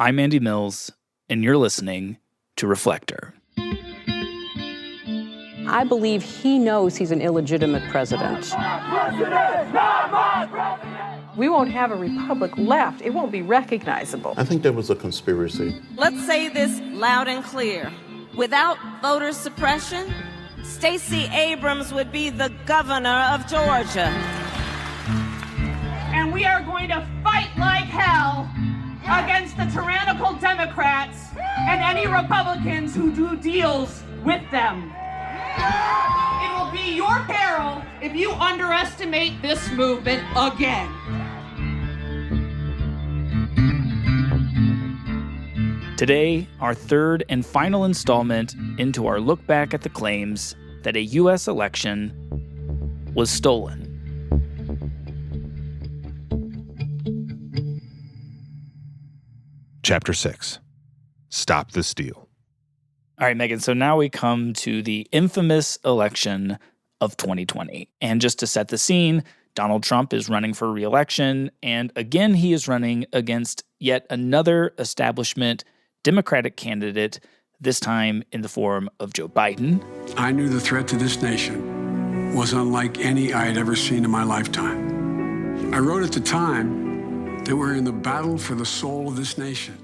I'm Andy Mills, and you're listening to Reflector. I believe he knows he's an illegitimate president. We won't have a republic left. It won't be recognizable. I think there was a conspiracy. Let's say this loud and clear. Without voter suppression, Stacey Abrams would be the governor of Georgia. And we are going to fight like hell against the tyrannical Democrats and any Republicans who do deals with them. It will be your peril if you underestimate this movement again. Today, our third and final installment into our look back at the claims that a U.S. election was stolen. Chapter 6. Stop the Steal. All right, Megan, so now we come to the infamous election of 2020. And just to set the scene, Donald Trump is running for re-election, and again he is running against yet another establishment Democratic candidate, this time in the form of Joe Biden. I knew the threat to this nation was unlike any I had ever seen in my lifetime. I wrote at the time that we're in the battle for the soul of this nation.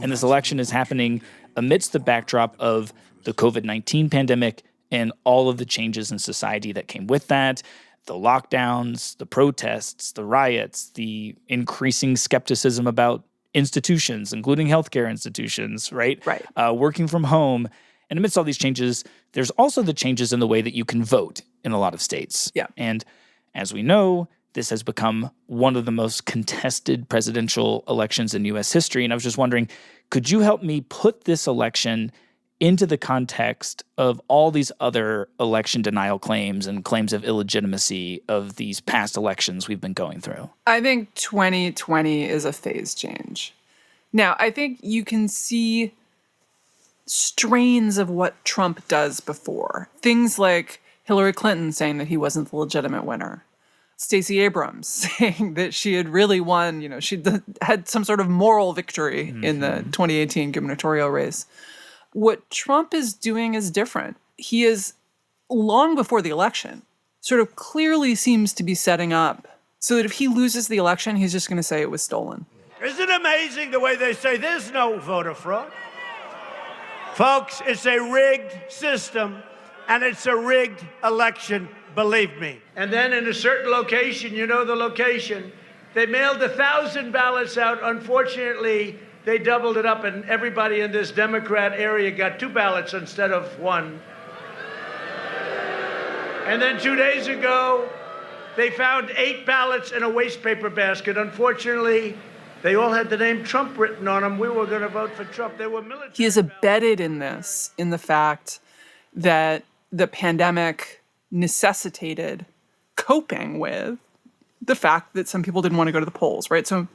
And this election is happening amidst the backdrop of the COVID-19 pandemic and all of the changes in society that came with that, the lockdowns, the protests, the riots, the increasing skepticism about institutions, including healthcare institutions, right? Right. Working from home. And amidst all these changes, there's also the changes in the way that you can vote in a lot of states. Yeah. And as we know, this has become one of the most contested presidential elections in U.S. history. And I was just wondering, could you help me put this election into the context of all these other election denial claims and claims of illegitimacy of these past elections we've been going through? I think 2020 is a phase change. Now, I think you can see strains of what Trump does before. Things like Hillary Clinton saying that he wasn't the legitimate winner. Stacey Abrams saying that she had really won, she had some sort of moral victory in the 2018 gubernatorial race. What Trump is doing is different. He is, long before the election, sort of clearly seems to be setting up so that if he loses the election, he's just going to say it was stolen. Isn't it amazing the way they say there's no voter fraud? Folks, it's a rigged system, and it's a rigged election, believe me. And then in a certain location, you know the location, they mailed 1,000 ballots out. Unfortunately, they doubled it up, and everybody in this Democrat area got 2 ballots instead of 1. And then 2 days ago, they found 8 ballots in a waste paper basket. Unfortunately, they all had the name Trump written on them. We were going to vote for Trump. They were military. He is embedded in this, in the fact that the pandemic necessitated coping with the fact that some people didn't want to go to the polls, right? So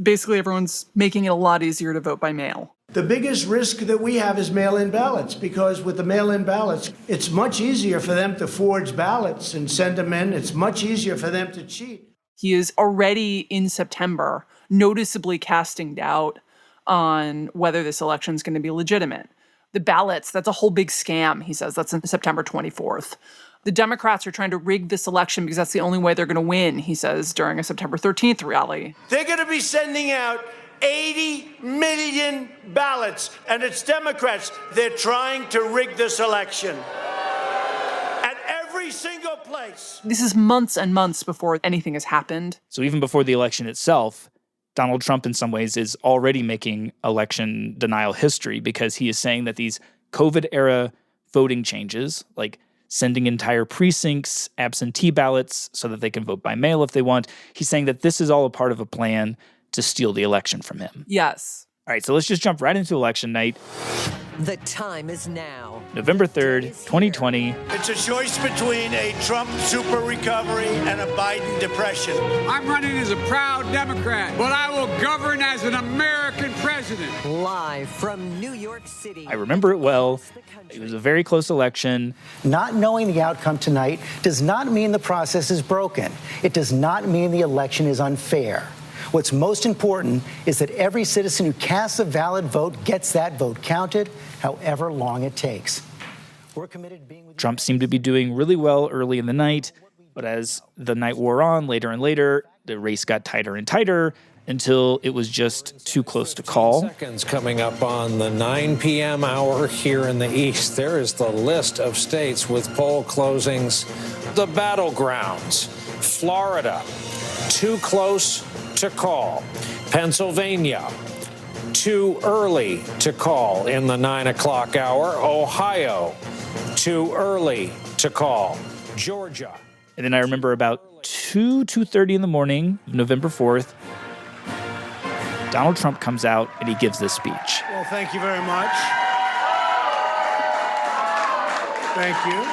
basically everyone's making it a lot easier to vote by mail. The biggest risk that we have is mail-in ballots, because with the mail-in ballots, it's much easier for them to forge ballots and send them in. It's much easier for them to cheat. He is already in September noticeably casting doubt on whether this election is going to be legitimate. The ballots, that's a whole big scam, he says. That's on September 24th. The Democrats are trying to rig this election because that's the only way they're going to win, he says, during a September 13th rally. They're going to be sending out 80 million ballots, and it's Democrats. They're trying to rig this election at every single place. This is months and months before anything has happened. So even before the election itself, Donald Trump in some ways is already making election denial history, because he is saying that these COVID-era voting changes, like sending entire precincts absentee ballots so that they can vote by mail if they want, he's saying that this is all a part of a plan to steal the election from him. Yes. All right, so let's just jump right into election night. The time is now. November 3rd, 2020. It's a choice between a Trump super recovery and a Biden depression. I'm running as a proud Democrat, but I will govern as an American president. Live from New York City. I remember it well. It was a very close election. Not knowing the outcome tonight does not mean the process is broken. It does not mean the election is unfair. What's most important is that every citizen who casts a valid vote gets that vote counted, however long it takes. We're committed to being with Trump seemed to be doing really well early in the night, but as the night wore on, later and later, the race got tighter and tighter until it was just too close to call. Seconds coming up on the 9 p.m. hour here in the East. There is the list of states with poll closings. The battlegrounds. Florida, too close to call. Pennsylvania, too early to call in the 9 o'clock hour. Ohio, too early to call. Georgia. And then I remember about 2:30 in the morning, November 4th, Donald Trump comes out and he gives this speech. Well, thank you very much. Thank you.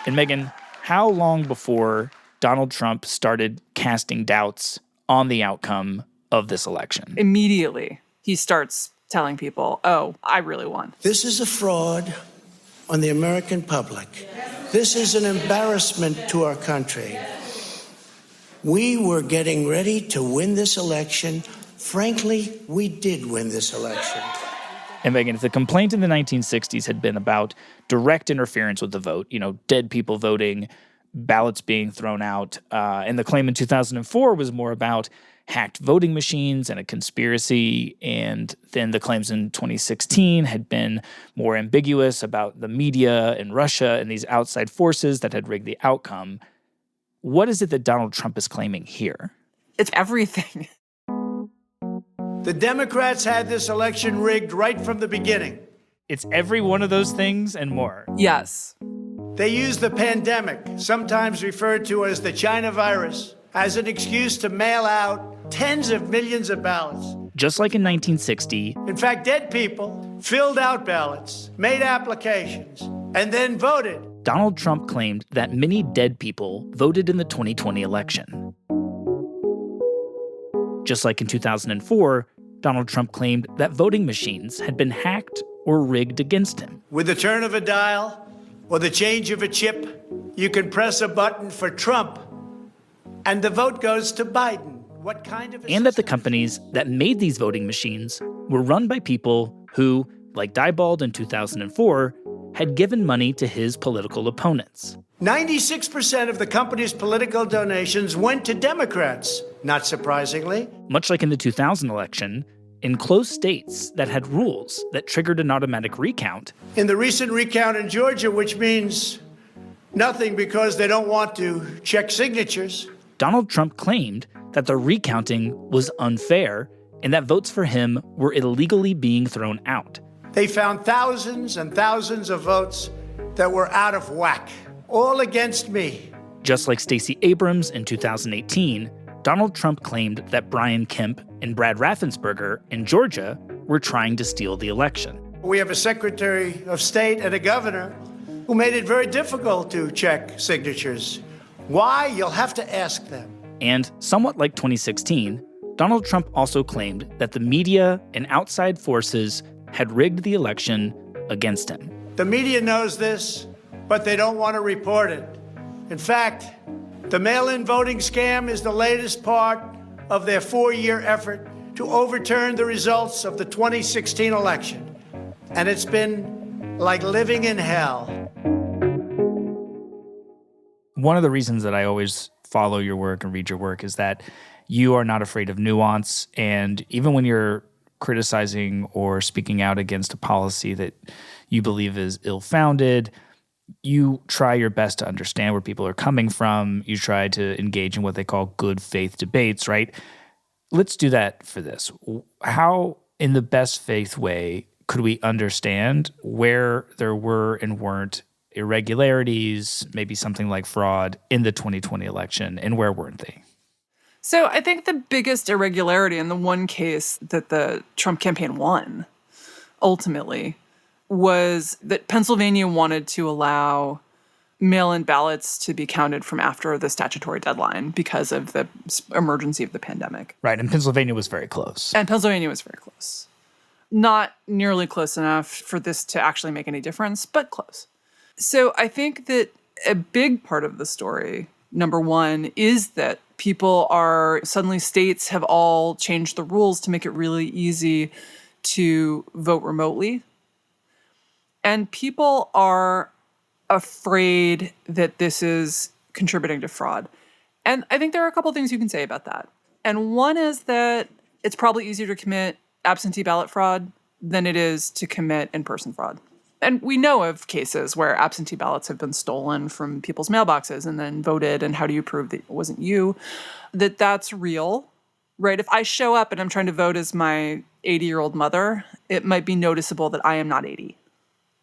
And Megan, how long before Donald Trump started casting doubts on the outcome of this election? Immediately, he starts telling people, oh, I really won. This is a fraud on the American public. This is an embarrassment to our country. We were getting ready to win this election. Frankly, we did win this election. And Megan, if the complaint in the 1960s had been about direct interference with the vote, dead people voting, ballots being thrown out, and the claim in 2004 was more about hacked voting machines and a conspiracy, and then the claims in 2016 had been more ambiguous about the media and Russia and these outside forces that had rigged the outcome, what is it that Donald Trump is claiming here? It's everything. The Democrats had this election rigged right from the beginning. It's every one of those things and more. Yes. They used the pandemic, sometimes referred to as the China virus, as an excuse to mail out tens of millions of ballots. Just like in 1960. In fact, dead people filled out ballots, made applications, and then voted. Donald Trump claimed that many dead people voted in the 2020 election. Just like in 2004, Donald Trump claimed that voting machines had been hacked or rigged against him. With the turn of a dial or the change of a chip, you can press a button for Trump, and the vote goes to Biden. What kind of and that the companies that made these voting machines were run by people who, like Diebold in 2004, had given money to his political opponents. 96% of the company's political donations went to Democrats, not surprisingly. Much like in the 2000 election, in close states that had rules that triggered an automatic recount. In the recent recount in Georgia, which means nothing because they don't want to check signatures, Donald Trump claimed that the recounting was unfair and that votes for him were illegally being thrown out. They found thousands and thousands of votes that were out of whack, all against me. Just like Stacey Abrams in 2018, Donald Trump claimed that Brian Kemp and Brad Raffensperger in Georgia were trying to steal the election. We have a Secretary of State and a governor who made it very difficult to check signatures. Why? You'll have to ask them. And somewhat like 2016, Donald Trump also claimed that the media and outside forces had rigged the election against him. The media knows this, but they don't want to report it. In fact, the mail-in voting scam is the latest part of their 4-year effort to overturn the results of the 2016 election. And it's been like living in hell. One of the reasons that I always follow your work and read your work is that you are not afraid of nuance. And even when you're criticizing or speaking out against a policy that you believe is ill-founded, you try your best to understand where people are coming from. You try to engage in what they call good faith debates, right? Let's do that for this. How, in the best faith way, could we understand where there were and weren't irregularities, maybe something like fraud in the 2020 election, and where weren't they? So I think the biggest irregularity in the one case that the Trump campaign won, ultimately, was that Pennsylvania wanted to allow mail-in ballots to be counted from after the statutory deadline because of the emergency of the pandemic. Right, and Pennsylvania was very close. And Pennsylvania was very close. Not nearly close enough for this to actually make any difference, but close. So I think that a big part of the story, number one, is that Suddenly states have all changed the rules to make it really easy to vote remotely. And people are afraid that this is contributing to fraud. And I think there are a couple of things you can say about that. And one is that it's probably easier to commit absentee ballot fraud than it is to commit in-person fraud. And we know of cases where absentee ballots have been stolen from people's mailboxes and then voted, and how do you prove that it wasn't you? That's real, right? If I show up and I'm trying to vote as my 80-year-old mother, it might be noticeable that I am not 80.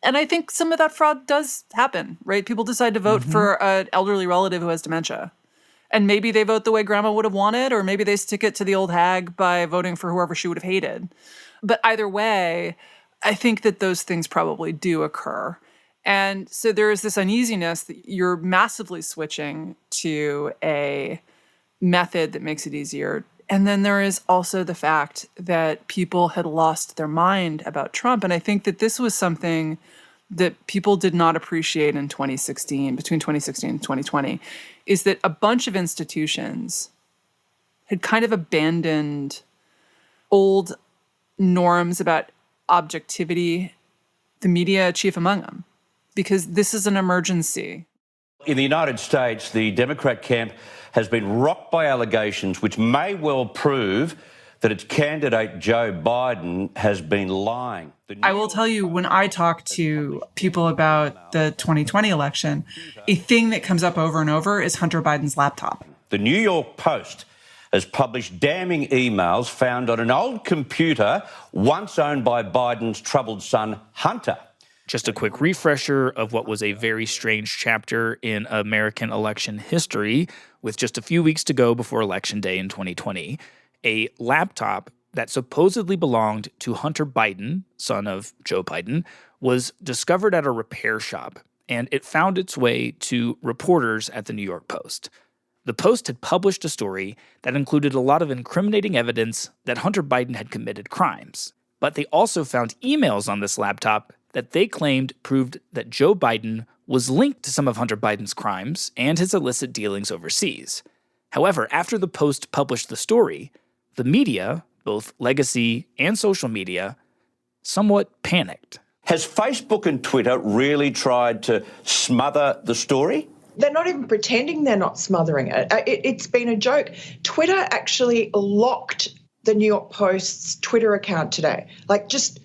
And I think some of that fraud does happen, right? People decide to vote for an elderly relative who has dementia. And maybe they vote the way grandma would have wanted, or maybe they stick it to the old hag by voting for whoever she would have hated. But either way, I think that those things probably do occur. And so there is this uneasiness that you're massively switching to a method that makes it easier. And then there is also the fact that people had lost their mind about Trump. And I think that this was something that people did not appreciate in 2016, between 2016 and 2020, is that a bunch of institutions had kind of abandoned old norms about objectivity, the media chief among them, because this is an emergency. In the United States, the Democrat camp has been rocked by allegations which may well prove that its candidate, Joe Biden, has been lying. I will tell you, when I talk to people about the 2020 election, a thing that comes up over and over is Hunter Biden's laptop. The New York Post has published damning emails found on an old computer once owned by Biden's troubled son, Hunter. Just a quick refresher of what was a very strange chapter in American election history, with just a few weeks to go before Election Day in 2020. A laptop that supposedly belonged to Hunter Biden, son of Joe Biden, was discovered at a repair shop, and it found its way to reporters at the New York Post. The Post had published a story that included a lot of incriminating evidence that Hunter Biden had committed crimes. But they also found emails on this laptop that they claimed proved that Joe Biden was linked to some of Hunter Biden's crimes and his illicit dealings overseas. However, after the Post published the story, the media, both legacy and social media, somewhat panicked. Has Facebook and Twitter really tried to smother the story? They're not even pretending they're not smothering it. It's been a joke. Twitter actually locked the New York Post's Twitter account today. Just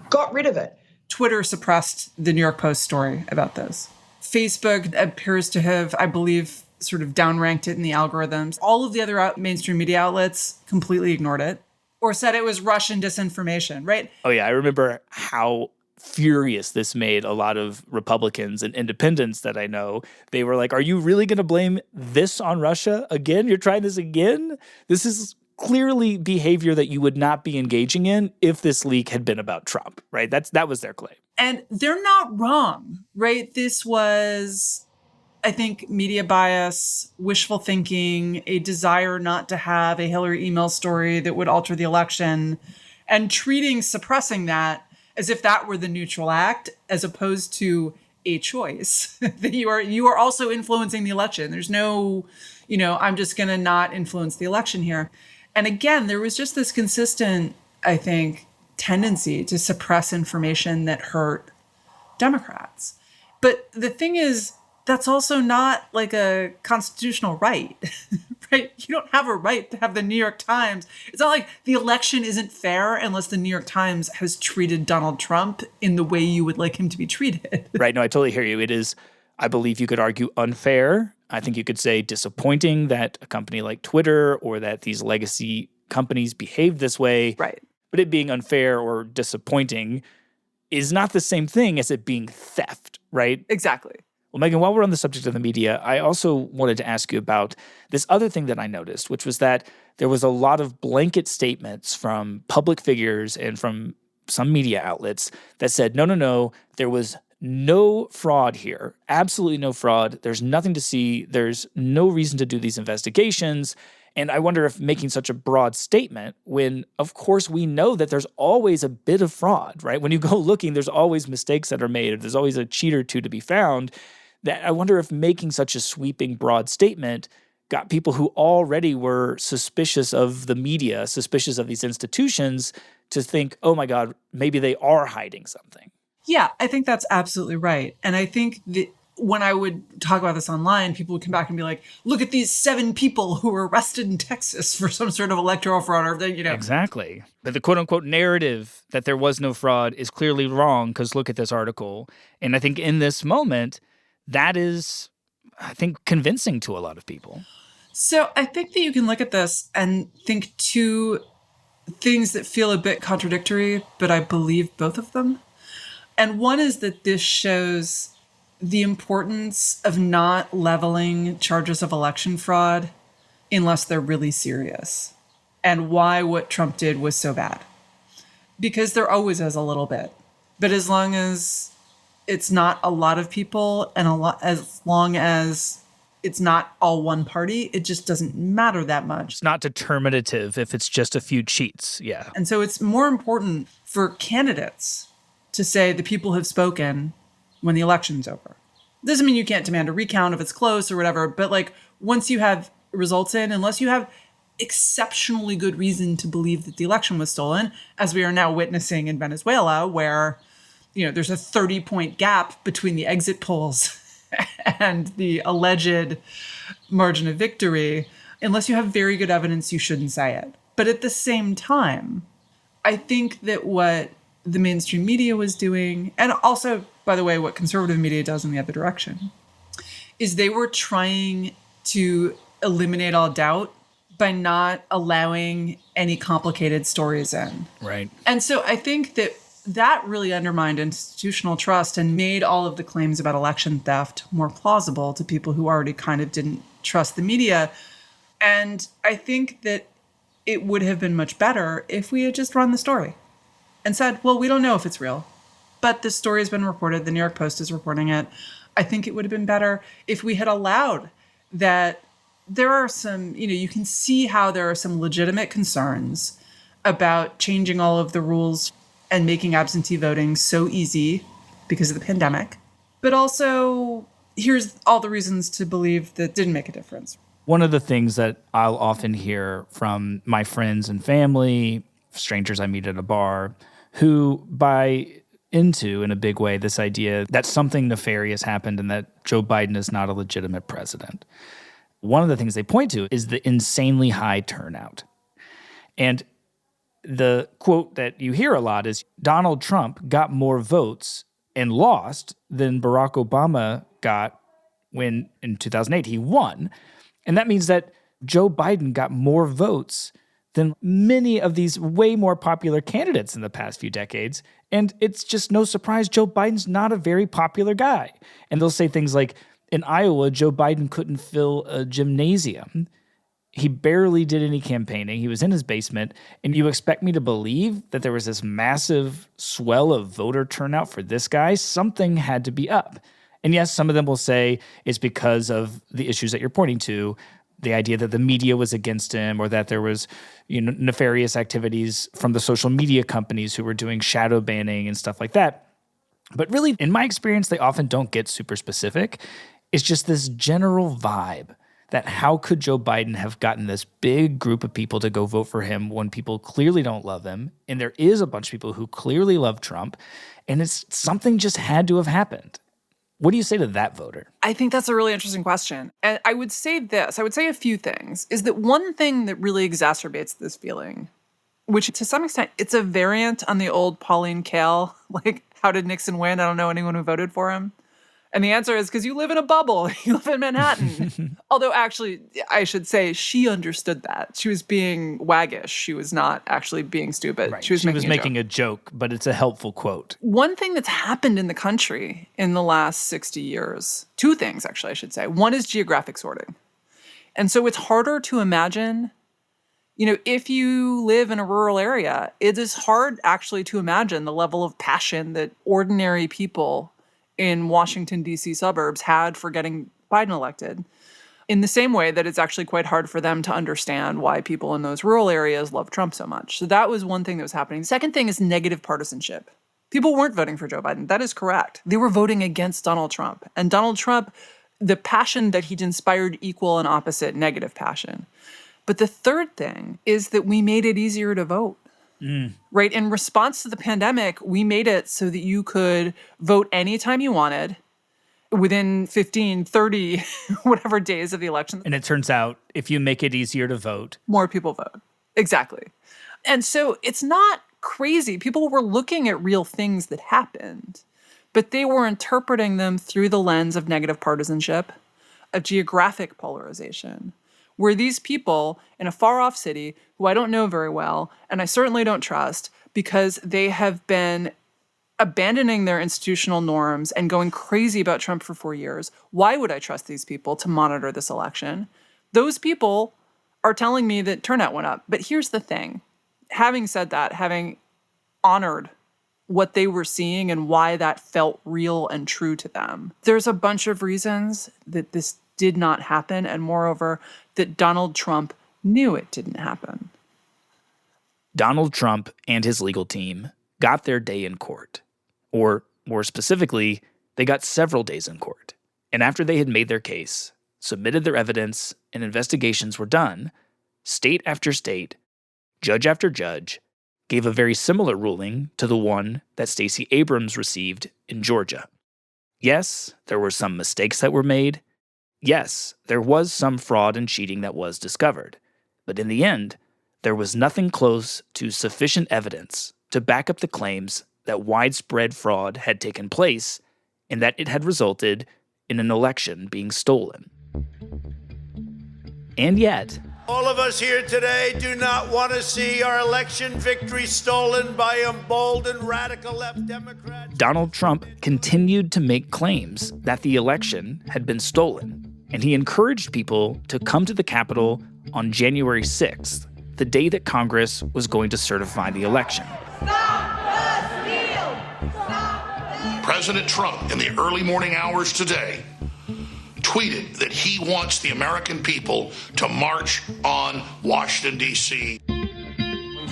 got rid of it. Twitter suppressed the New York Post story about this. Facebook appears to have, I believe, sort of downranked it in the algorithms. All of the other mainstream media outlets completely ignored it or said it was Russian disinformation, right? Oh, yeah. I remember how furious this made a lot of Republicans and independents that I know. They were like, are you really going to blame this on Russia again? You're trying this again? This is clearly behavior that you would not be engaging in if this leak had been about Trump, right? That was their claim. And they're not wrong, right? This was, I think, media bias, wishful thinking, a desire not to have a Hillary email story that would alter the election, and suppressing that as if that were the neutral act, as opposed to a choice that you are also influencing the election. There's no, I'm just going to not influence the election here. And again, there was just this consistent, I think, tendency to suppress information that hurt Democrats. But the thing is, that's also not like a constitutional right, right? You don't have a right to have the New York Times. It's not like the election isn't fair unless the New York Times has treated Donald Trump in the way you would like him to be treated. Right. No, I totally hear you. It is, I believe you could argue, unfair. I think you could say disappointing that a company like Twitter or that these legacy companies behave this way. Right. But it being unfair or disappointing is not the same thing as it being theft, right? Exactly. Well, Megan, while we're on the subject of the media, I also wanted to ask you about this other thing that I noticed, which was that there was a lot of blanket statements from public figures and from some media outlets that said, no, there was no fraud here. Absolutely no fraud. There's nothing to see. There's no reason to do these investigations. And I wonder if making such a broad statement when, of course, we know that there's always a bit of fraud, right? When you go looking, there's always mistakes that are made. There's always a cheat or two to be found. That I wonder if making such a sweeping, broad statement got people who already were suspicious of the media, suspicious of these institutions, to think, oh my God, maybe they are hiding something. Yeah, I think that's absolutely right. And I think that when I would talk about this online, people would come back and be like, look at these 7 people who were arrested in Texas for some sort of electoral fraud or thing, Exactly. But the quote unquote narrative that there was no fraud is clearly wrong because look at this article. And I think in this moment, that is, I think, convincing to a lot of people. So I think that you can look at this and think 2 things that feel a bit contradictory, but I believe both of them. And one is that this shows the importance of not leveling charges of election fraud unless they're really serious, and why what Trump did was so bad. Because there always is a little bit. But as long as it's not a lot of people and as long as it's not all one party, it just doesn't matter that much. It's not determinative if it's just a few cheats. Yeah. And so it's more important for candidates to say the people have spoken when the election's over. Doesn't mean you can't demand a recount if it's close or whatever, but like once you have results in, unless you have exceptionally good reason to believe that the election was stolen, as we are now witnessing in Venezuela, where, there's a 30-point gap between the exit polls and the alleged margin of victory, unless you have very good evidence, you shouldn't say it. But at the same time, I think that what the mainstream media was doing, and also, by the way, what conservative media does in the other direction, is they were trying to eliminate all doubt by not allowing any complicated stories in. Right. And so I think that really undermined institutional trust and made all of the claims about election theft more plausible to people who already kind of didn't trust the media. And I think that it would have been much better if we had just run the story and said, well, we don't know if it's real, but this story has been reported. The New York Post is reporting it. I think it would have been better if we had allowed that. There are some, you can see how there are some legitimate concerns about changing all of the rules and making absentee voting so easy because of the pandemic. But also, here's all the reasons to believe that didn't make a difference. One of the things that I'll often hear from my friends and family, strangers I meet at a bar, who buy into, in a big way, this idea that something nefarious happened and that Joe Biden is not a legitimate president. One of the things they point to is the insanely high turnout. And the quote that you hear a lot is Donald Trump got more votes and lost than Barack Obama got when in 2008 he won. And that means that Joe Biden got more votes than many of these way more popular candidates in the past few decades. And it's just no surprise Joe Biden's not a very popular guy. And they'll say things like, in Iowa, Joe Biden couldn't fill a gymnasium. He barely did any campaigning. He was in his basement. And you expect me to believe that there was this massive swell of voter turnout for this guy? Something had to be up. And yes, some of them will say it's because of the issues that you're pointing to, the idea that the media was against him or that there was, nefarious activities from the social media companies who were doing shadow banning and stuff like that. But really, in my experience, they often don't get super specific. It's just this general vibe that how could Joe Biden have gotten this big group of people to go vote for him when people clearly don't love him? And there is a bunch of people who clearly love Trump. And it's something just had to have happened. What do you say to that voter? I think that's a really interesting question. And I would say this. I would say a few things. Is that one thing that really exacerbates this feeling, which to some extent, it's a variant on the old Pauline Kael, like, how did Nixon win? I don't know anyone who voted for him. And the answer is because you live in a bubble. You live in Manhattan. Although actually, I should say she understood that. She was being waggish. She was not actually being stupid. Right. She was making a joke, but it's a helpful quote. One thing that's happened in the country in the last 60 years, 2 things actually I should say. One is geographic sorting. And so it's harder to imagine, if you live in a rural area, it is hard actually to imagine the level of passion that ordinary people in Washington, D.C. suburbs had for getting Biden elected, in the same way that it's actually quite hard for them to understand why people in those rural areas love Trump so much. So that was one thing that was happening. The second thing is negative partisanship. People weren't voting for Joe Biden. That is correct. They were voting against Donald Trump. And Donald Trump the passion that he'd inspired equal and opposite negative passion. But the third thing is that we made it easier to vote. Right? In response to the pandemic, we made it so that you could vote anytime you wanted within 15, 30, whatever days of the election. And it turns out if you make it easier to vote, more people vote. Exactly. And so it's not crazy. People were looking at real things that happened, but they were interpreting them through the lens of negative partisanship, of geographic polarization, where these people in a far-off city, who I don't know very well, and I certainly don't trust, because they have been abandoning their institutional norms and going crazy about Trump for 4 years. Why would I trust these people to monitor this election? Those people are telling me that turnout went up. But here's the thing. Having said that, having honored what they were seeing and why that felt real and true to them, there's a bunch of reasons that this did not happen, and moreover, that Donald Trump knew it didn't happen. Donald Trump and his legal team got their day in court. Or, more specifically, they got several days in court. And after they had made their case, submitted their evidence, and investigations were done, state after state, judge after judge, gave a very similar ruling to the one that Stacey Abrams received in Georgia. Yes, there were some mistakes that were made. Yes, there was some fraud and cheating that was discovered. But in the end, there was nothing close to sufficient evidence to back up the claims that widespread fraud had taken place and that it had resulted in an election being stolen. And yet, all of us here today do not want to see our election victory stolen by emboldened radical left Democrats. Donald Trump continued to make claims that the election had been stolen, and he encouraged people to come to the Capitol on January 6th, the day that Congress was going to certify the election. President Trump, in the early morning hours today, tweeted that he wants the American people to march on Washington, D.C.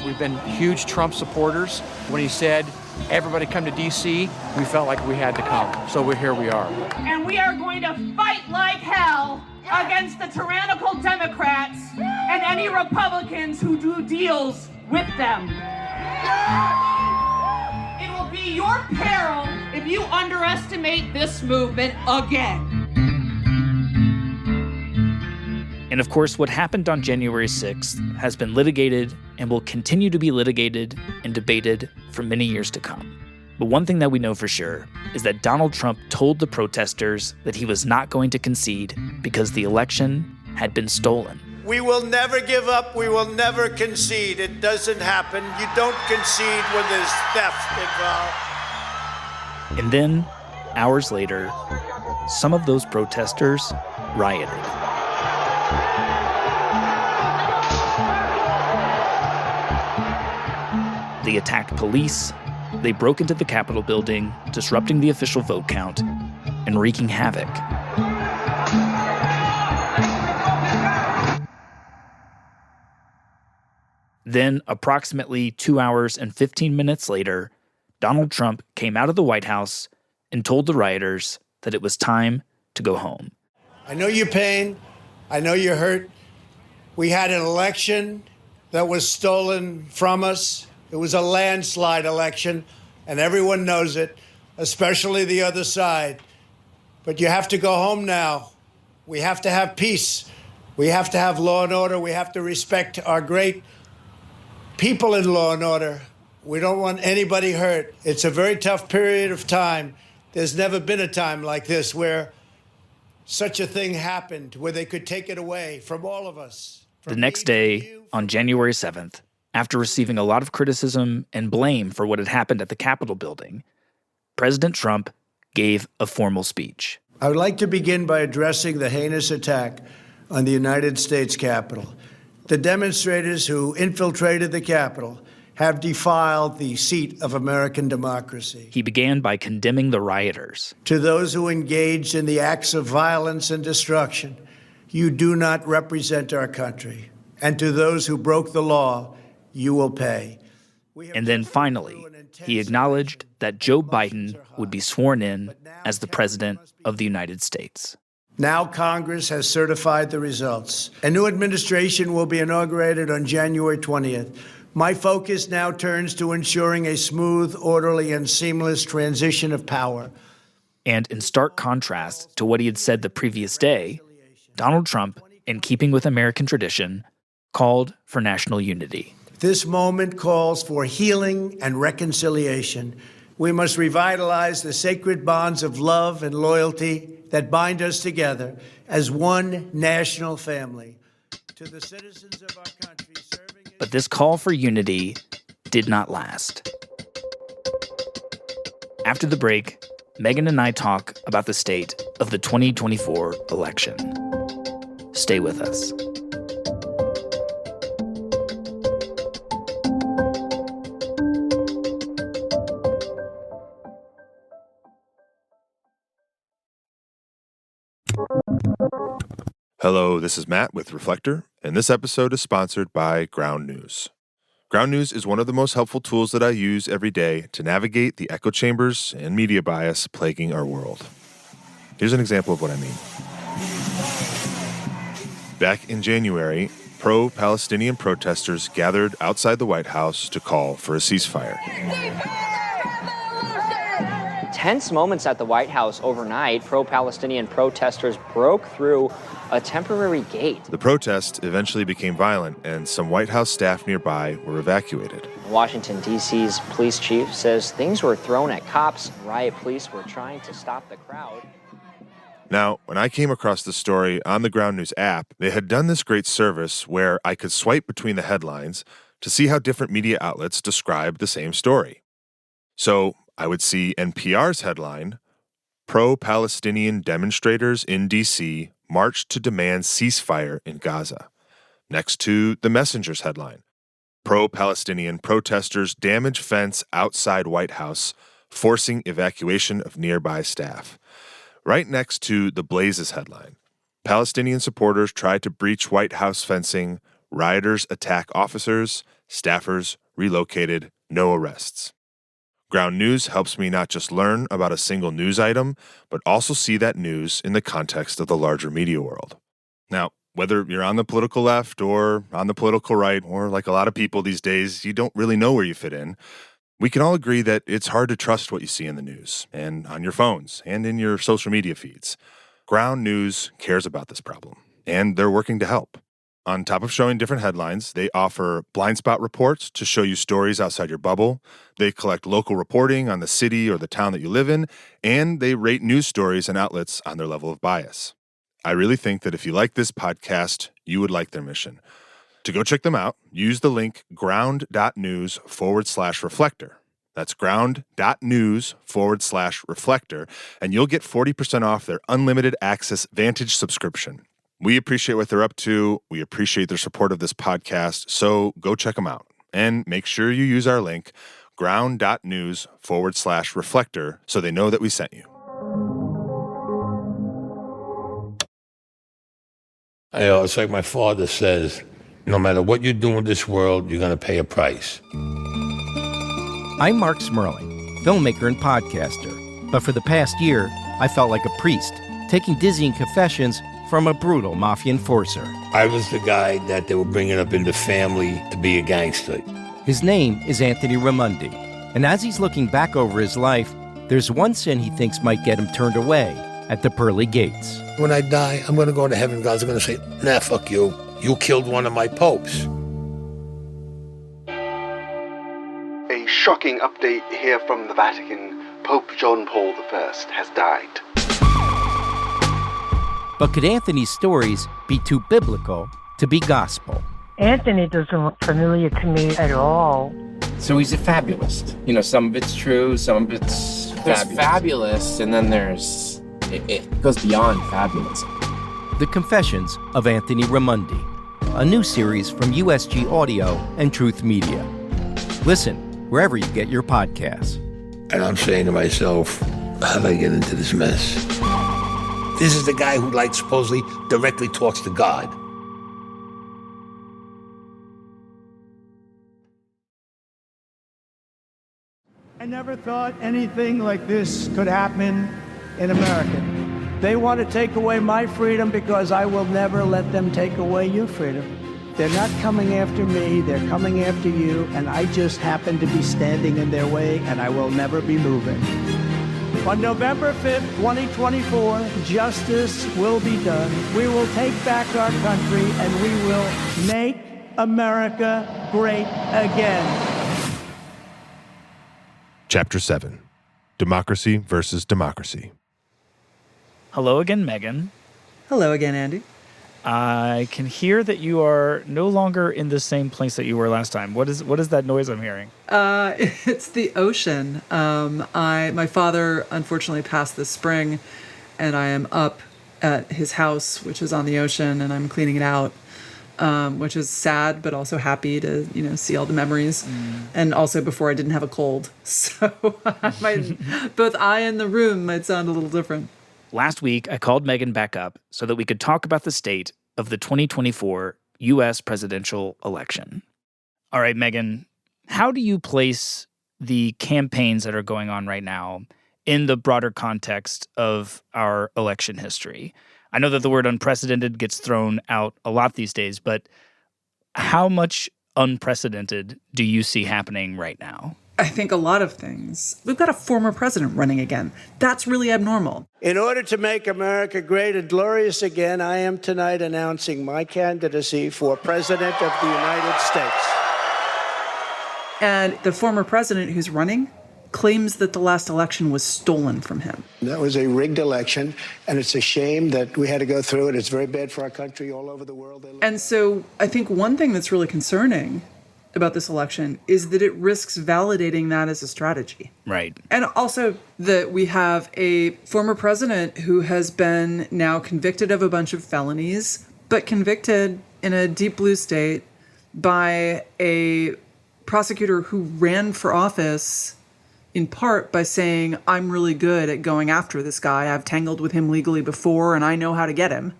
We've been huge Trump supporters. When he said, everybody come to D.C., we felt like we had to come. So here we are. And we are going to fight like hell against the tyrannical Democrats and any Republicans who do deals with them. It will be your peril if you underestimate this movement again. And of course, what happened on January 6th has been litigated and will continue to be litigated and debated for many years to come. But one thing that we know for sure is that Donald Trump told the protesters that he was not going to concede because the election had been stolen. We will never give up. We will never concede. It doesn't happen. You don't concede when there's theft involved. And then, hours later, some of those protesters rioted. They attacked police, they broke into the Capitol building, disrupting the official vote count, and wreaking havoc. Then, approximately 2 hours and 15 minutes later, Donald Trump came out of the White House and told the rioters that it was time to go home. I know your pain. I know you're hurt. We had an election that was stolen from us. It was a landslide election, and everyone knows it, especially the other side. But you have to go home now. We have to have peace. We have to have law and order. We have to respect our great people in law and order. We don't want anybody hurt. It's a very tough period of time. There's never been a time like this where such a thing happened, where they could take it away from all of us. The next day, on January 7th, after receiving a lot of criticism and blame for what had happened at the Capitol building, President Trump gave a formal speech. I would like to begin by addressing the heinous attack on the United States Capitol. The demonstrators who infiltrated the Capitol have defiled the seat of American democracy. He began by condemning the rioters. To those who engaged in the acts of violence and destruction, you do not represent our country. And to those who broke the law, you will pay. And then finally, he acknowledged that Joe Biden would be sworn in as the President of the United States. Now Congress has certified the results. A new administration will be inaugurated on January 20th. My focus now turns to ensuring a smooth, orderly, and seamless transition of power. And in stark contrast to what he had said the previous day, Donald Trump, in keeping with American tradition, called for national unity. This moment calls for healing and reconciliation. We must revitalize the sacred bonds of love and loyalty that bind us together as one national family. To the citizens of our country serving... But this call for unity did not last. After the break, Megan and I talk about the state of the 2024 election. Stay with us. Hello, this is Matt with Reflector, and this episode is sponsored by Ground News. Ground News is one of the most helpful tools that I use every day to navigate the echo chambers and media bias plaguing our world. Here's an example of what I mean. Back in January, pro-Palestinian protesters gathered outside the White House to call for a ceasefire. Tense moments at the White House overnight. Pro-Palestinian protesters broke through a temporary gate. The protest eventually became violent, and some White House staff nearby were evacuated. Washington, D.C.'s police chief says things were thrown at cops. Riot police were trying to stop the crowd. Now, when I came across the story on the Ground News app, they had done this great service where I could swipe between the headlines to see how different media outlets described the same story. So I would see NPR's headline, Pro-Palestinian demonstrators in D.C. march to demand ceasefire in Gaza. Next to The Messenger's headline, Pro-Palestinian protesters damage fence outside White House, forcing evacuation of nearby staff. Right next to The Blaze's headline, Palestinian supporters tried to breach White House fencing, rioters attack officers, staffers relocated, no arrests. Ground News helps me not just learn about a single news item, but also see that news in the context of the larger media world. Now, whether you're on the political left or on the political right, or like a lot of people these days, you don't really know where you fit in, we can all agree that it's hard to trust what you see in the news, and on your phones, and in your social media feeds. Ground News cares about this problem, and they're working to help. On top of showing different headlines, they offer blind spot reports to show you stories outside your bubble. They collect local reporting on the city or the town that you live in, and they rate news stories and outlets on their level of bias. I really think that if you like this podcast, you would like their mission. To go check them out, use the link ground.news/reflector. That's ground.news/reflector, and you'll get 40% off their unlimited access Vantage subscription. We appreciate what they're up to. We appreciate their support of this podcast, so go check them out. And make sure you use our link, ground.news/reflector, so they know that we sent you. It's like my father says, no matter what you do in this world, you're going to pay a price. I'm Mark Smerling, filmmaker and podcaster. But for the past year, I felt like a priest, taking dizzying confessions from a brutal mafia enforcer. I was the guy that they were bringing up in the family to be a gangster. His name is Anthony Raimondi. And as he's looking back over his life, there's one sin he thinks might get him turned away at the pearly gates. When I die, I'm going to go to heaven. God's going to say, nah, fuck you. You killed one of my popes. A shocking update here from the Vatican. Pope John Paul I has died. But could Anthony's stories be too biblical to be gospel? Anthony doesn't look familiar to me at all. So he's a fabulist. You know, some of it's true, some of it's fabulous. There's fabulous, and then there's... It goes beyond fabulous. The Confessions of Anthony Raimondi, a new series from USG Audio and Truth Media. Listen wherever you get your podcasts. And I'm saying to myself, how did I get into this mess? This is the guy who, supposedly directly talks to God. I never thought anything like this could happen in America. They want to take away my freedom because I will never let them take away your freedom. They're not coming after me, they're coming after you, and I just happen to be standing in their way, and I will never be moving. On November 5th, 2024, justice will be done. We will take back our country, and we will make America great again. Chapter 7. Democracy versus Democracy. Hello again, Megan. Hello again, Andy. I can hear that you are no longer in the same place that you were last time. What is that noise I'm hearing? It's the ocean. My father unfortunately passed this spring, and I am up at his house, which is on the ocean, and I'm cleaning it out, which is sad, but also happy to see all the memories. And also before I didn't have a cold, so both I and the room might sound a little different. Last week, I called Megan back up so that we could talk about the state of the 2024 U.S. presidential election. All right, Megan, how do you place the campaigns that are going on right now in the broader context of our election history? I know that the word unprecedented gets thrown out a lot these days, but how much unprecedented do you see happening right now? I think a lot of things. We've got a former president running again. That's really abnormal. In order to make America great and glorious again, I am tonight announcing my candidacy for President of the United States. And the former president who's running claims that the last election was stolen from him. That was a rigged election, and it's a shame that we had to go through it. It's very bad for our country all over the world. And so I think one thing that's really concerning about this election is that it risks validating that as a strategy. Right. And also that we have a former president who has been now convicted of a bunch of felonies, but convicted in a deep blue state by a prosecutor who ran for office in part by saying, I'm really good at going after this guy. I've tangled with him legally before, and I know how to get him.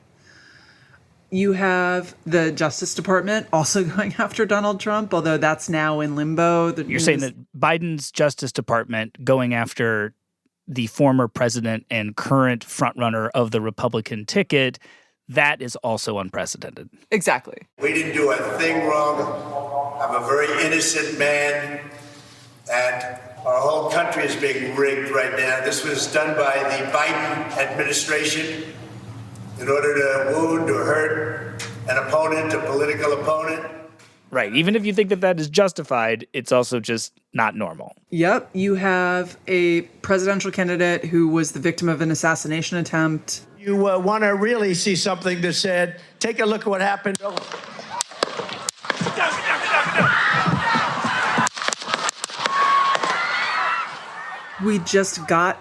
You have the Justice Department also going after Donald Trump, although that's now in limbo. You're saying that Biden's Justice Department going after the former president and current frontrunner of the Republican ticket, that is also unprecedented. Exactly. We didn't do a thing wrong. I'm a very innocent man, and our whole country is being rigged right now. This was done by the Biden administration in order to wound or hurt an opponent, a political opponent. Right. Even if you think that that is justified, it's also just not normal. Yep. You have a presidential candidate who was the victim of an assassination attempt. You want to really see something that said, take a look at what happened. We just got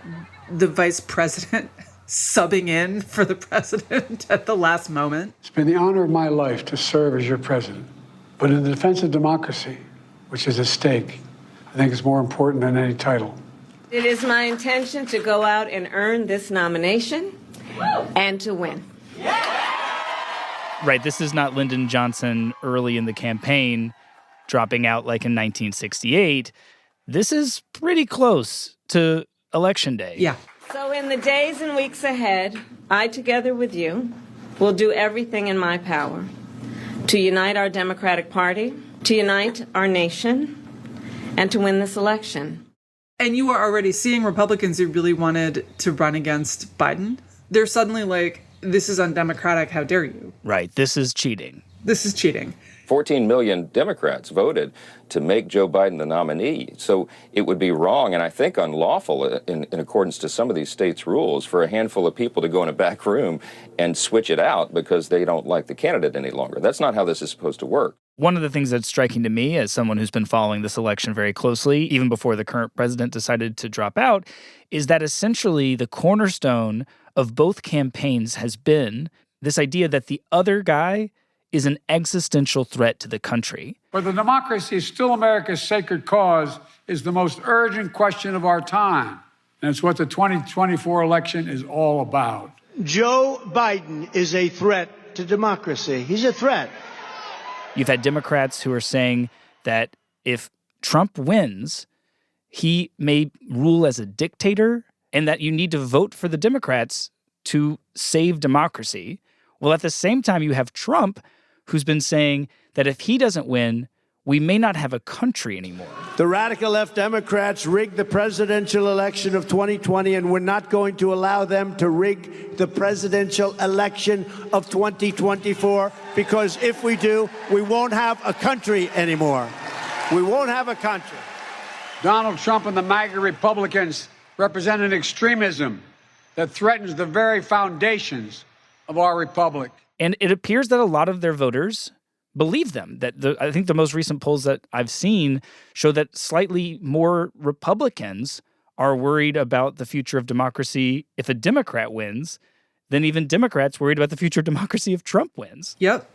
the vice president subbing in for the president at the last moment. It's been the honor of my life to serve as your president. But in the defense of democracy, which is at stake, I think it's more important than any title. It is my intention to go out and earn this nomination and to win. Right. This is not Lyndon Johnson early in the campaign dropping out like in 1968. This is pretty close to Election Day. Yeah. So in the days and weeks ahead, I, together with you, will do everything in my power to unite our Democratic Party, to unite our nation, and to win this election. And you are already seeing Republicans who really wanted to run against Biden. They're suddenly like, this is undemocratic, how dare you? Right, this is cheating. This is cheating. 14 million Democrats voted to make Joe Biden the nominee. So it would be wrong and I think unlawful in accordance to some of these states' rules for a handful of people to go in a back room and switch it out because they don't like the candidate any longer. That's not how this is supposed to work. One of the things that's striking to me as someone who's been following this election very closely, even before the current president decided to drop out, is that essentially the cornerstone of both campaigns has been this idea that the other guy is an existential threat to the country. Whether democracy is still America's sacred cause is the most urgent question of our time. And it's what the 2024 election is all about. Joe Biden is a threat to democracy. He's a threat. You've had Democrats who are saying that if Trump wins, he may rule as a dictator and that you need to vote for the Democrats to save democracy. Well, at the same time, you have Trump, who's been saying that if he doesn't win, we may not have a country anymore. The radical left Democrats rigged the presidential election of 2020, and we're not going to allow them to rig the presidential election of 2024, because if we do, we won't have a country anymore. We won't have a country. Donald Trump and the MAGA Republicans represent an extremism that threatens the very foundations of our republic. And it appears that a lot of their voters believe them. I think the most recent polls that I've seen show that slightly more Republicans are worried about the future of democracy if a Democrat wins than even Democrats worried about the future of democracy if Trump wins. Yep.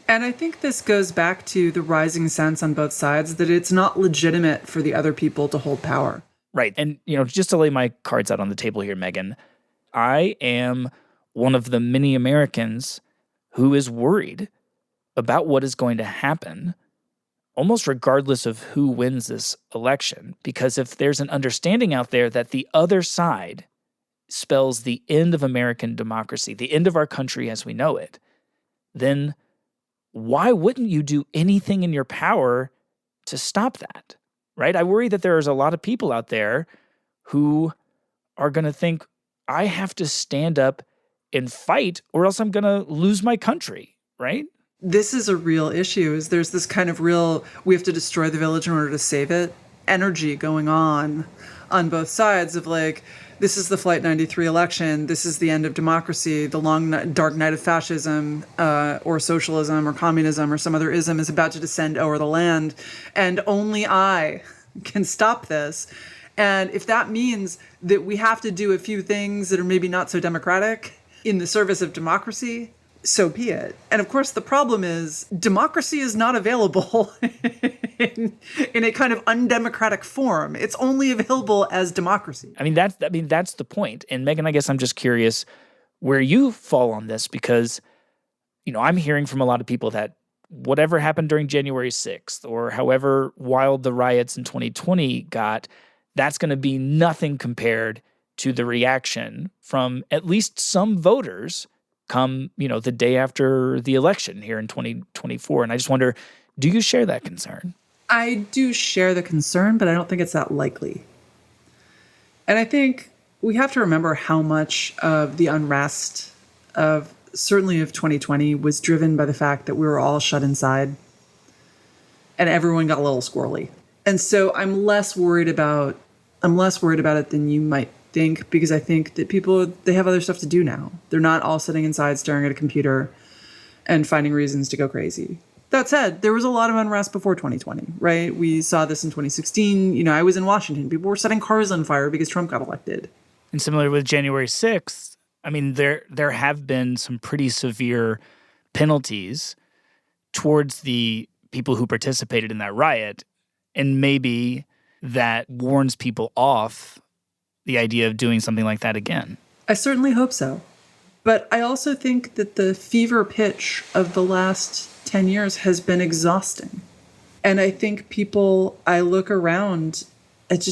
And I think this goes back to the rising sense on both sides that it's not legitimate for the other people to hold power. Right. And, just to lay my cards out on the table here, Megan, I am one of the many Americans who is worried about what is going to happen, almost regardless of who wins this election. Because if there's an understanding out there that the other side spells the end of American democracy, the end of our country as we know it, then why wouldn't you do anything in your power to stop that, right? I worry that there's a lot of people out there who are going to think, I have to stand up and fight or else I'm going to lose my country, right? This is a real issue. Is there's this kind of real, we have to destroy the village in order to save it, energy going on both sides of like, this is the Flight 93 election, this is the end of democracy, the long dark night of fascism or socialism or communism or some other ism is about to descend over the land, and only I can stop this. And if that means that we have to do a few things that are maybe not so democratic in the service of democracy, so be it. And of course, the problem is democracy is not available in a kind of undemocratic form. It's only available as democracy. That's the point. And Megan, I guess I'm just curious where you fall on this, because, I'm hearing from a lot of people that whatever happened during January 6th or however wild the riots in 2020 got, that's going to be nothing compared to the reaction from at least some voters come, the day after the election here in 2024. And I just wonder, do you share that concern? I do share the concern, but I don't think it's that likely. And I think we have to remember how much of the unrest certainly of 2020 was driven by the fact that we were all shut inside and everyone got a little squirrely. And so I'm less worried about it than you might think, because I think that people, they have other stuff to do now. They're not all sitting inside staring at a computer and finding reasons to go crazy. That said, there was a lot of unrest before 2020, right? We saw this in 2016. I was in Washington. People were setting cars on fire because Trump got elected. And similar with January 6th, there have been some pretty severe penalties towards the people who participated in that riot. And maybe that warns people off the idea of doing something like that again. I certainly hope so. But I also think that the fever pitch of the last 10 years has been exhausting. And I think I look around,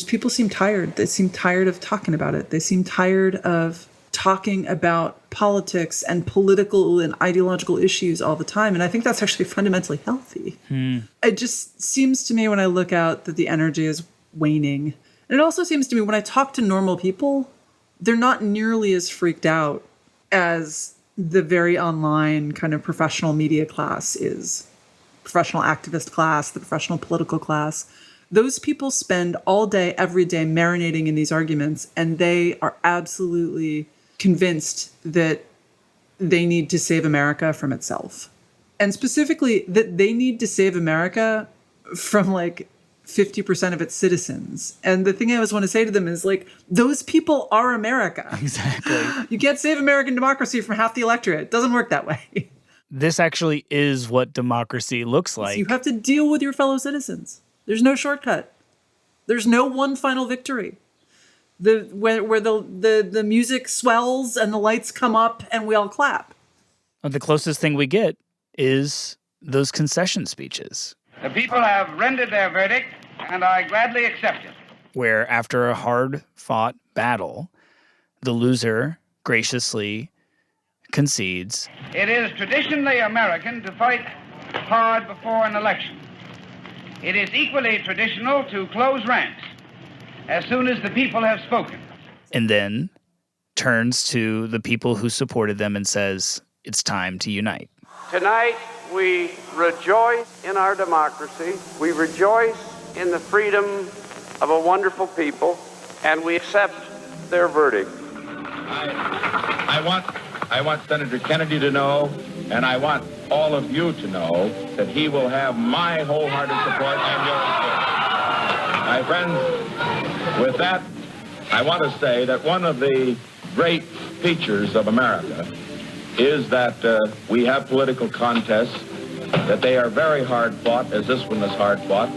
people seem tired. They seem tired of talking about it. They seem tired of talking about politics and political and ideological issues all the time. And I think that's actually fundamentally healthy. It just seems to me when I look out that the energy is waning. And it also seems to me when I talk to normal people, they're not nearly as freaked out as the very online kind of professional media class is. Professional activist class, the professional political class. Those people spend all day, every day marinating in these arguments, and they are absolutely convinced that they need to save America from itself. And specifically that they need to save America from 50% of its citizens. And the thing I always want to say to them is those people are America. Exactly. You can't save American democracy from half the electorate. It doesn't work that way. This actually is what democracy looks like. So you have to deal with your fellow citizens. There's no shortcut. There's no one final victory. Where the music swells and the lights come up and we all clap. The closest thing we get is those concession speeches. The people have rendered their verdict, and I gladly accept it. Where after a hard-fought battle, the loser graciously concedes. It is traditionally American to fight hard before an election. It is equally traditional to close ranks as soon as the people have spoken. And then turns to the people who supported them and says, it's time to unite. Tonight, we rejoice in our democracy. We rejoice in the freedom of a wonderful people, and we accept their verdict. I want Senator Kennedy to know, and I want all of you to know, that he will have my wholehearted support and yours too. My friends, with that, I want to say that one of the great features of America is that we have political contests, that they are very hard fought, as this one is hard fought,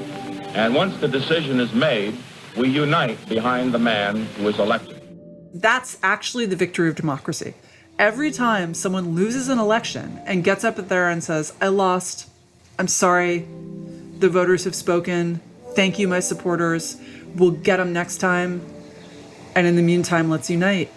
and once the decision is made, we unite behind the man who is elected. That's actually the victory of democracy. Every time someone loses an election and gets up there and says, I lost, I'm sorry, the voters have spoken, thank you, my supporters, we'll get them next time, and in the meantime, let's unite.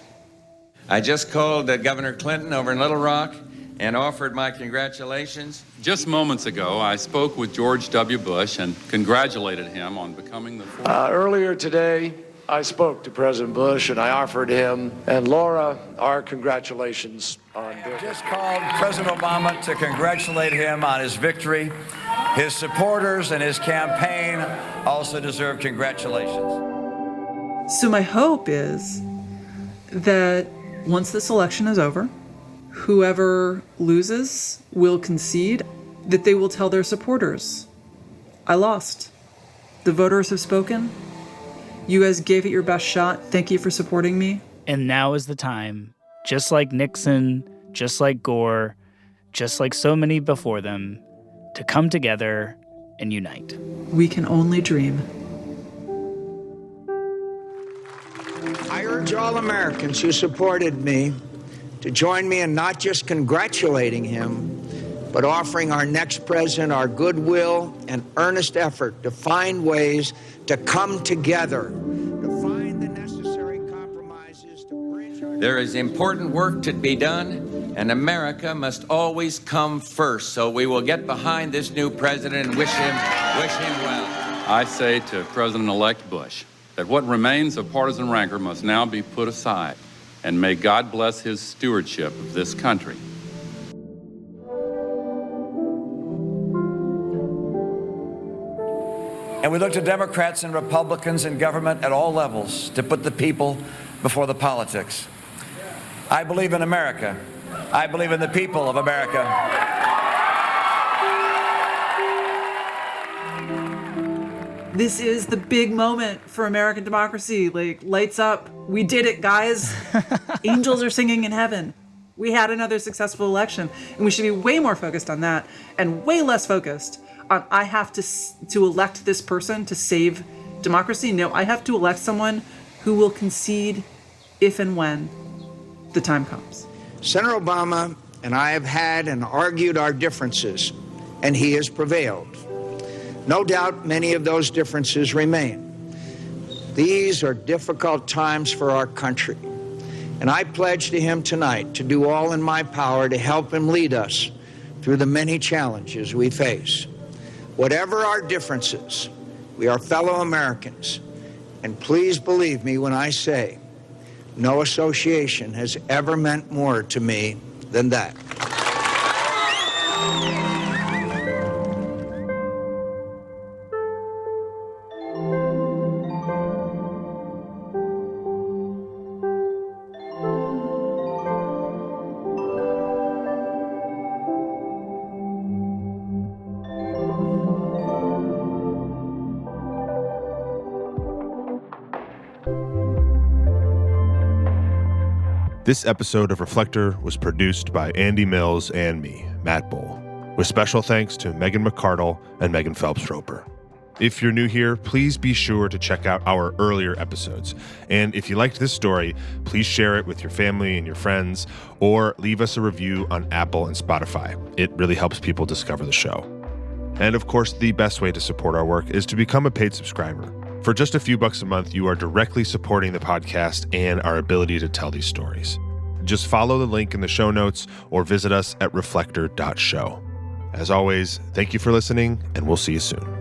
I just called Governor Clinton over in Little Rock and offered my congratulations. Just moments ago, I spoke with George W. Bush and congratulated him on becoming the fourth. Earlier today, I spoke to President Bush and I offered him and Laura our congratulations on their... Just called President Obama to congratulate him on his victory. His supporters and his campaign also deserve congratulations. So my hope is that once this election is over, whoever loses will concede, that they will tell their supporters, I lost. The voters have spoken. You guys gave it your best shot. Thank you for supporting me. And now is the time, just like Nixon, just like Gore, just like so many before them, to come together and unite. We can only dream. I urge all Americans who supported me to join me in not just congratulating him, but offering our next president our goodwill and earnest effort to find ways to come together, to find the necessary compromises to bridge our... There is important work to be done, and America must always come first. So we will get behind this new president and wish him well. I say to President-elect Bush that what remains of partisan rancor must now be put aside, and may God bless his stewardship of this country. And we look to Democrats and Republicans in government at all levels to put the people before the politics. I believe in America. I believe in the people of America. This is the big moment for American democracy. Like, lights up. We did it, guys. Angels are singing in heaven. We had another successful election, and we should be way more focused on that and way less focused on I have to elect this person to save democracy. No, I have to elect someone who will concede if and when the time comes. Senator Obama and I have had and argued our differences, and he has prevailed. No doubt many of those differences remain. These are difficult times for our country, and I pledge to him tonight to do all in my power to help him lead us through the many challenges we face. Whatever our differences, we are fellow Americans, and please believe me when I say no association has ever meant more to me than that. This episode of Reflector was produced by Andy Mills and me, Matt Bull, with special thanks to Megan McCardle and Megan Phelps-Roper. If you're new here, please be sure to check out our earlier episodes. And if you liked this story, please share it with your family and your friends, or leave us a review on Apple and Spotify. It really helps people discover the show. And of course, the best way to support our work is to become a paid subscriber. For just a few bucks a month, you are directly supporting the podcast and our ability to tell these stories. just follow the link in the show notes or visit us at reflector.show. As always, thank you for listening, and we'll see you soon.